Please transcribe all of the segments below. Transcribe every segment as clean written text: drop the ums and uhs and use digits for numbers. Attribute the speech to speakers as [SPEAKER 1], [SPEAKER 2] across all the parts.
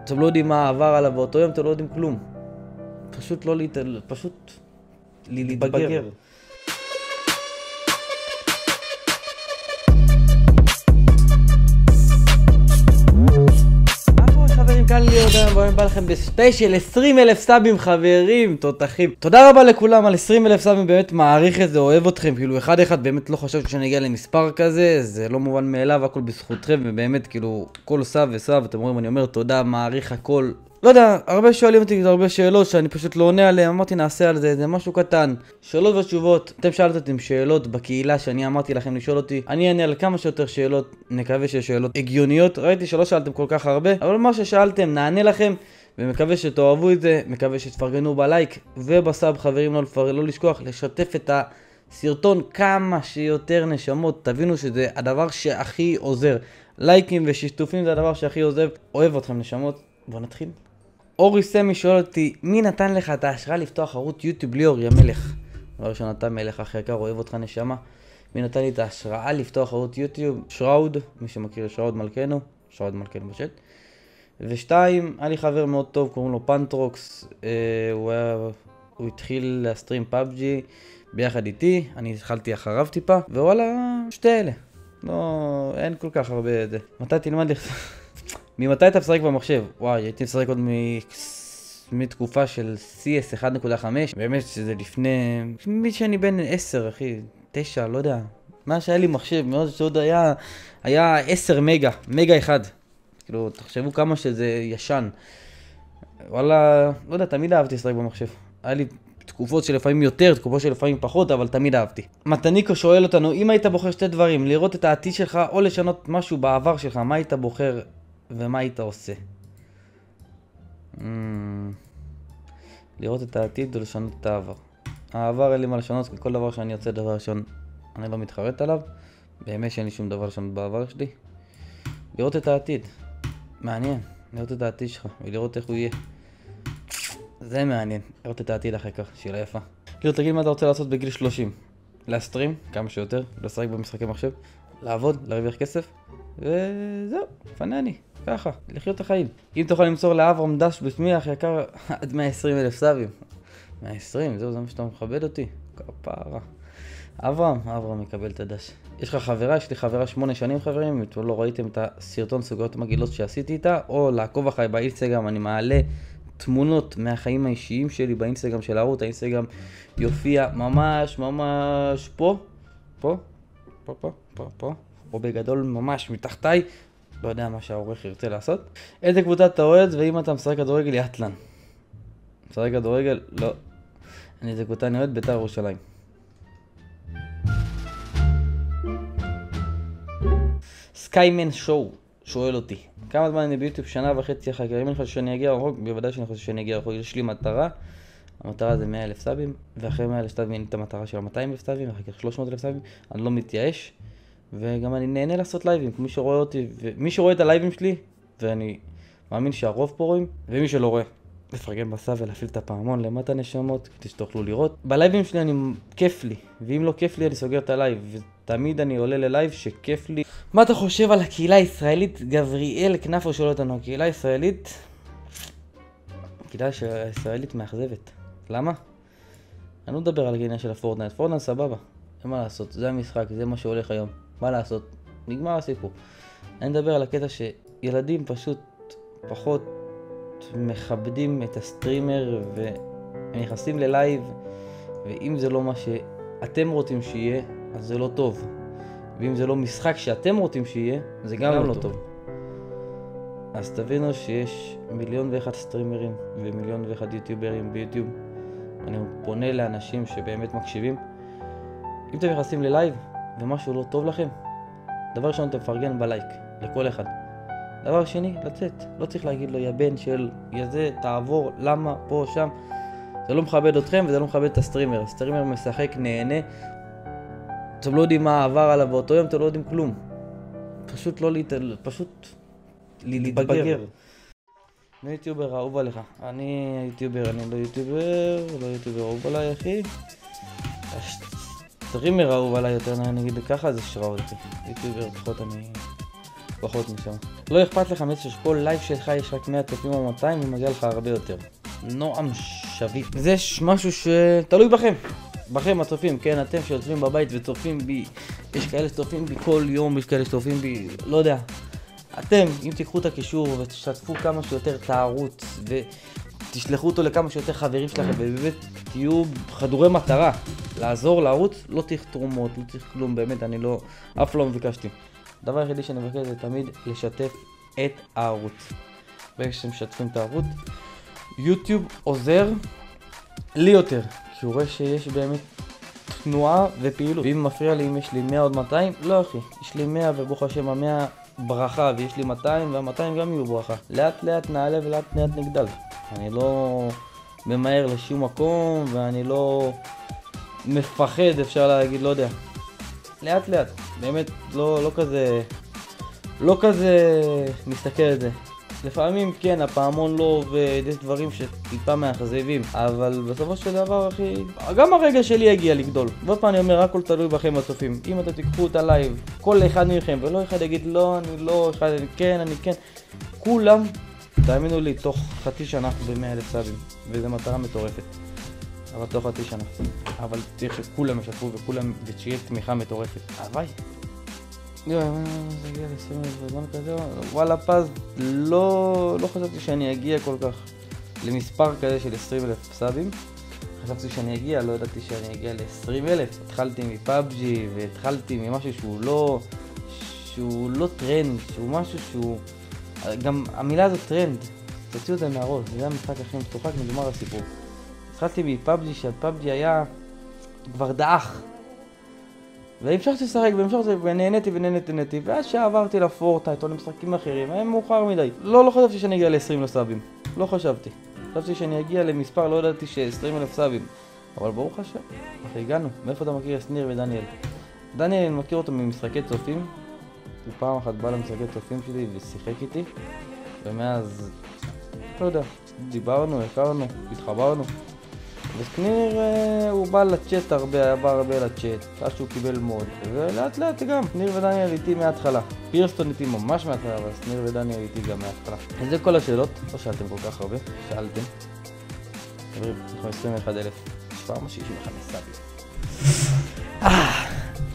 [SPEAKER 1] אתם לא יודעים מה עבר עליו באותו יום, אתם לא יודעים כלום. פשוט לא פשוט להתבגר. חברים, כאן לי עוד היום בא לכם בספיישל 20,000 סאבים חברים, תותחים. תודה רבה לכולם על 20,000 סאבים, באמת מעריך את זה, אוהב אתכם, כאילו אחד באמת לא חשבתי שאני אגיע למספר כזה, זה לא מובן מאליו, הכל בזכותכם, ובאמת כאילו כל סאב וסאב, אתם רואים, אני אומר תודה, מעריך הכל. לא יודע, הרבה שואלים אותי הרבה שאלות שאני פשוט לא עונה עליהן, אמרתי נעשה על זה, זה משהו קטן. שאלות ותשובות, אתם שאלתם אותם שאלות בקהילה שאני אמרתי לכם לשאול אותי, אני אענה על כמה שיותר שאלות, נקווה שיש שאלות הגיוניות, ראיתי שלא שאלתם כל כך הרבה, אבל מה ששאלתם נענה לכם, ומקווה שתאהבו את זה, מקווה שתפרגנו בלייק ובסאב חברים, לא לשכוח לשתף את הסרטון כמה שיותר נשמות, תבינו שזה הדבר שהכי עוזר, לייקים ושיתופים זה הדבר שהכי עוזר, אוהב אתכם נשמות, בואו נתחיל. אורי סמי שואל אותי, מי נתן לך את ההשראה לפתוח ערוץ יוטיוב ליאור יא מלך? דבר ראשון אתה מלך אחי יקר, אוהב אותך נשמה. מי נתן לי את ההשראה לפתוח ערוץ יוטיוב? שראוד, מי שמכיר שראוד מלכנו בשט. ושתיים, היה לי חבר מאוד טוב, קוראים לו פנטרוקס, הוא התחיל להסטרים פאבג'י ביחד איתי, אני התחלתי אחריו טיפה, ווואלה, שתי אלה. לא, אין כל כך הרבה את זה. מתי תלמד ממתי אתה משחק במחשב? וואי, הייתי משחק עוד מתקופה של CS 1.5, באמת שזה לפני... מי שאני בן 10 אחי, 9, לא יודע. מה שהיה לי מחשב מאוד שעוד היה 10 מגה אחד. כאילו, תחשבו כמה שזה ישן. וואלה, לא יודע, תמיד אהבתי לשחק במחשב. היה לי תקופות שלפעמים יותר, תקופות שלפעמים פחות, אבל תמיד אהבתי. מתניקו שואל אותנו, אם היית בוחר שתי דברים, לראות את העתיד שלך או לשנות משהו בעבר שלך, מה היית בוחר ומה היית עושה? לראות את העתיד או לשנות את העבר. העבר אין לי מה לשנות, כי כל דבר שאני יוצא דבר ראשון אני לא מתחרט עליו. באמת שאין לי שום דבר לשנות בעבר שלי. לראות את העתיד. מעניין. לראות את העתיד שלך ולראות איך הוא יהיה. זה מעניין. לראות את העתיד אחר כך. שאלה יפה. ליאור, תגיד מה אתה רוצה לעשות בגיל 30? להסטרים כמה שיותר, לשחק במשחקי מחשב, לעבוד, להרוויח כסף, וזהו, פנני, ככה, לחיות את החיים. אם תוכל למסור לאברהם דש בשמי אח יקר עד 120,000 סאבים. 120, זהו, זה מה שאתה מכבד אותי. כפרה. אברהם יקבל את הדש. יש לך חברה, יש לי חברה 8 שנים חברים, אם לא ראיתם את הסרטון סוגיות מגעילות שעשיתי איתה, או לעקוב אחרי באינסטגרם, אני מעלה תמונות מהחיים האישיים שלי באינסטגרם של הערוץ, האינסטגרם יופיע ממש פה, או בגדול ממש מתחתיי, לא יודע מה שהעורך ירצה לעשות. איזה קבוצה אתה אוהד, ואם אתה משחק כדורגל יאטלן. משחק כדורגל? לא. איזה קבוצה אני אוהד? בית"ר ירושלים. סקיימן שואו שואל אותי, כמה זמן אני ביוטיוב? שנה וחצי אחר כך, אם אני חושב שאני אגיע רחוק, בוודאי שאני חושב שאני אגיע רחוק, יש לי מטרה, המטרה זה 100,000 סאבים, ואחרי 100,000 סאבים אין את המטרה של 200,000 סאבים, ואחר כך 300,000 סאבים, אני לא מתייאש, וגם אני נהנה לעשות לייבים, מי שרואה אותי, ומי שרואה את הלייבים שלי, ואני מאמין שהרוב פה רואים, ומי שלא רואה, לפרגן בסאב ולהפעיל את הפעמון למטה נשמות, כדי שתוכלו לראות. בלייבים שלי כיף לי, ואם לא כיף לי אני סוגר את הלייב, ותמיד אני עולה ללייב שכיף לי. מה אתה חושב על הקהילה הישראלית? גבריאל כנפו שואל אותנו, הקהילה הישראלית... הקהילה הישראלית מאכזבת. למה? אני לא מדבר על העניין של הפורטנייט, פורטנייט סבבה, אין מה לעשות, זה המשחק, זה מה שהולך היום, מה לעשות, נגמר הסיפור. אני מדבר על הקטע שילדים פשוט פחות מכבדים את הסטרימר והם נכנסים ללייב, ואם זה לא מה שאתם רוצים שיהיה, אז זה לא טוב. ואם זה לא משחק שאתם רוצים שיהיה, זה גם לא טוב. אז תבינו שיש 1,001,000 סטרימרים ו1,001,000 יוטיוברים ביוטיוב. אני פונה לאנשים שבאמת מקשיבים. אם אתם נכנסים ללייב ומשהו לא טוב לכם, דבר ראשון אתם מפרגן בלייק לכל אחד. דבר שני, לצאת. לא צריך להגיד לו, יא בן של יזה, תעבור, למה, פה, שם. זה לא מכבד אתכם וזה לא מכבד את הסטרימר. הסטרימר משחק, נהנה. אתם לא יודעים מה עבר עליו באותו יום, אתם לא יודעים כלום. פשוט פשוט להתבגר. מי יוטיובר אהוב עליך? אני יוטיובר, אני לא יוטיובר אהוב עליי אחי. הסטרימר אהוב עליי יותר, אני אגיד ככה, זה שראוד. יוטיובר פחות אני פחות משם. לא אכפת לך מאיזה שכל לייב שלך יש רק 100 צופים או 200 ומגיע לך הרבה יותר. נועם שביט. זה משהו שתלוי בכם. בכם הצופים, כן, אתם שיוצאים בבית וצופים בי. יש כאלה שצופים בי כל יום, יש כאלה שצופים בי, לא יודע. אתם, אם תיקחו את הקישור ותשתפו כמה שיותר את הערוץ ותשלחו אותו לכמה שיותר חברים שלכם ובאמת תהיו חדורי מטרה לעזור לערוץ, לא צריך תרומות, לא צריך כלום, באמת, אני לא, אף לא מבקשתי. הדבר היחידי שאני מבקש זה תמיד לשתף את הערוץ. ברגע שאתם משתפים את הערוץ, יוטיוב עוזר לי יותר, כי הוא רואה שיש באמת תנועה ופעילות. ואם מפריע לי אם יש לי 100 עוד 200, לא אחי, יש לי 100 וברוך השם ה100 ברכה, ויש לי 200 וה200 גם יהיו ברכה. לאט לאט נעלה ולאט לאט נגדל. אני לא ממהר לשום מקום ואני לא מפחד, אפשר להגיד, לא יודע. לאט לאט, באמת לא כזה מסתכל על זה. לפעמים כן, הפעמון לא עובד, יש דברים שטיפה מאכזבים, אבל בסופו של דבר אחי, גם הרגע שלי יגיע לגדול. ועוד פעם אני אומר, הכל תלוי בכם הצופים. אם אתם תיקחו את הלייב, כל אחד מכם, ולא אחד יגיד לא, אני לא, אחד אני כן, כולם, תאמינו לי, תוך חצי שנה אנחנו ב100,000 סאבים, וזו מטרה מטורפת. אבל תוך חצי שנה. אבל צריך שכולם ישתפו וכולם, ושיהיה תמיכה מטורפת. הוואי. זה הגיע ל20,000 בזמן כזה, וואלה פז, לא חשבתי שאני אגיע כל כך למספר כזה של 20,000 סאבים. חשבתי שאני אגיע, לא ידעתי שאני אגיע ל20,000. התחלתי מפאבג'י והתחלתי ממשהו שהוא לא טרנד, שהוא משהו שהוא... גם המילה הזאת טרנד, תוציאו את זה מהראש, זה המשחק הכי משוחק, נגמר הסיפור. התחלתי מפאבג'י, שהפאבג'י היה כבר דאח. והמשכתי לשחק ונהניתי, ואז שעברתי לפורטנייט או למשחקים אחרים, היה מאוחר מדי. לא חשבתי שאני אגיע ל20,000 סאבים, לא חשבתי. חשבתי שאני אגיע למספר, לא ידעתי ש20,000 סאבים. אבל ברוך השם, אחי, הגענו. מאיפה אתה מכיר את ניר ודניאל? דניאל, אני מכיר אותו ממשחקי צופים. הוא פעם אחת בא למשחקי צופים שלי ושיחק איתי. ומאז, לא יודע, דיברנו, הכרנו, התחברנו. ושניר הוא בא לצ'אט הרבה, בא הרבה לצ'אט, עד שהוא קיבל מוד, ולאט לאט גם, שניר ודניאל איתי מההתחלה. פירסטון איתי ממש מההתחלה, אבל שניר ודניאל איתי גם מההתחלה. אז זה כל השאלות, לא שאלתם כל כך הרבה, שאלתם. חברים, אנחנו 21,765 סאבים.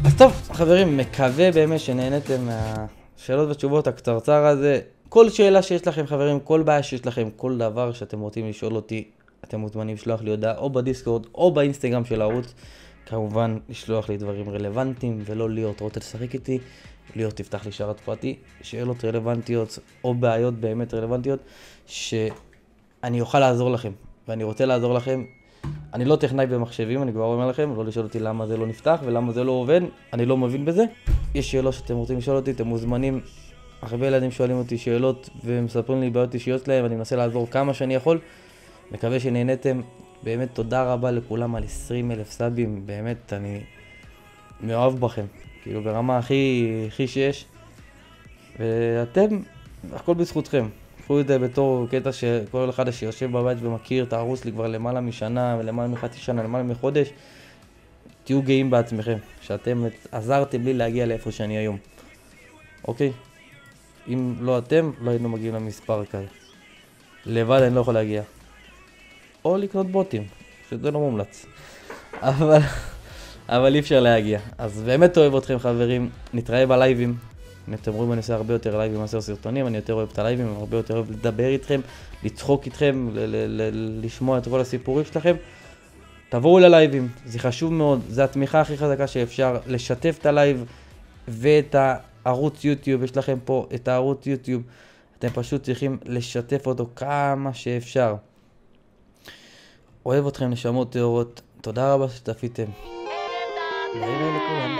[SPEAKER 1] אז טוב, חברים, מקווה באמת שנהנתם מהשאלות והתשובות הקצרצר הזה. כל שאלה שיש לכם, חברים, כל בעיה שיש לכם, כל דבר שאתם רוצים לשאול אותי, אתם מוזמנים לשלוח לי הודעה או בדיסקורד או באינסטגרם של הערוץ. כמובן לשלוח לי דברים רלוונטיים ולא להיות רוצה לשחק איתי, להיות תפתח לי שרת פרטי, שאלות רלוונטיות או בעיות באמת רלוונטיות שאני אוכל לעזור לכם, ואני רוצה לעזור לכם. אני לא טכנאי במחשבים, אני כבר אומר לכם, לא לשאול אותי למה זה לא נפתח ולמה זה לא עובד, אני לא מבין בזה. יש שאלות שאתם רוצים לשאול אותי, אתם מוזמנים. הרבה ילדים שואלים אותי שאלות ומספרים לי בעיות אישיות להם, אני מנסה לעזור כמה שאני יכול. מקווה שנהנתם, באמת תודה רבה לכולם על 20,000 סאבים, באמת אני מאוהב בכם, כאילו ברמה הכי שיש, ואתם, הכל בזכותכם. קחו את זה בתור קטע שכל אחד שיושב בבית ומכיר את הערוץ לי כבר למעלה משנה ולמעלה מחצי שנה, למעלה מחודש, תהיו גאים בעצמכם, שאתם עזרתם לי להגיע לאיפה שאני היום, אוקיי? אם לא אתם, לא היינו מגיעים למספר כזה, לבד אני לא יכול להגיע. או לקנות בוטים, שזה לא מומלץ. אבל אי אפשר להגיע. אז באמת אוהב אתכם חברים, נתראה בלייבים. אם אתם רואים אני עושה הרבה יותר לייבים מאשר סרטונים, אני יותר אוהב את הלייבים, אני הרבה יותר אוהב לדבר איתכם, לצחוק איתכם, לשמוע את כל הסיפורים שלכם. תבואו ללייבים, זה חשוב מאוד, זה התמיכה הכי חזקה שאפשר, לשתף את הלייב ואת הערוץ יוטיוב, יש לכם פה את הערוץ יוטיוב, אתם פשוט צריכים לשתף אותו כמה שאפשר. אוהב אתכם נשמות טהורות, תודה רבה שצפיתם. ביי ביי לכולם.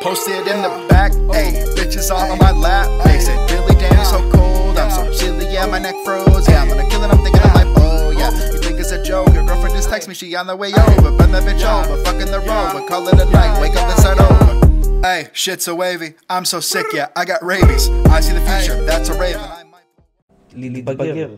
[SPEAKER 2] Posted in the back, ayy, bitches all on my lap. They said, Billy damn, it's so cold, I'm so chilly, yeah, my neck froze. Yeah, I'm gonna kill it, I'm thinking I'm like, oh yeah. You think it's a joke, your girlfriend just text me, she on the way over. Bend that bitch over, fucking the road, but call it a night, wake up and start over. Ayy, shit so wavy, I'm so sick, yeah, I got rabies. I see the future, that's a raven.
[SPEAKER 1] להתבגר.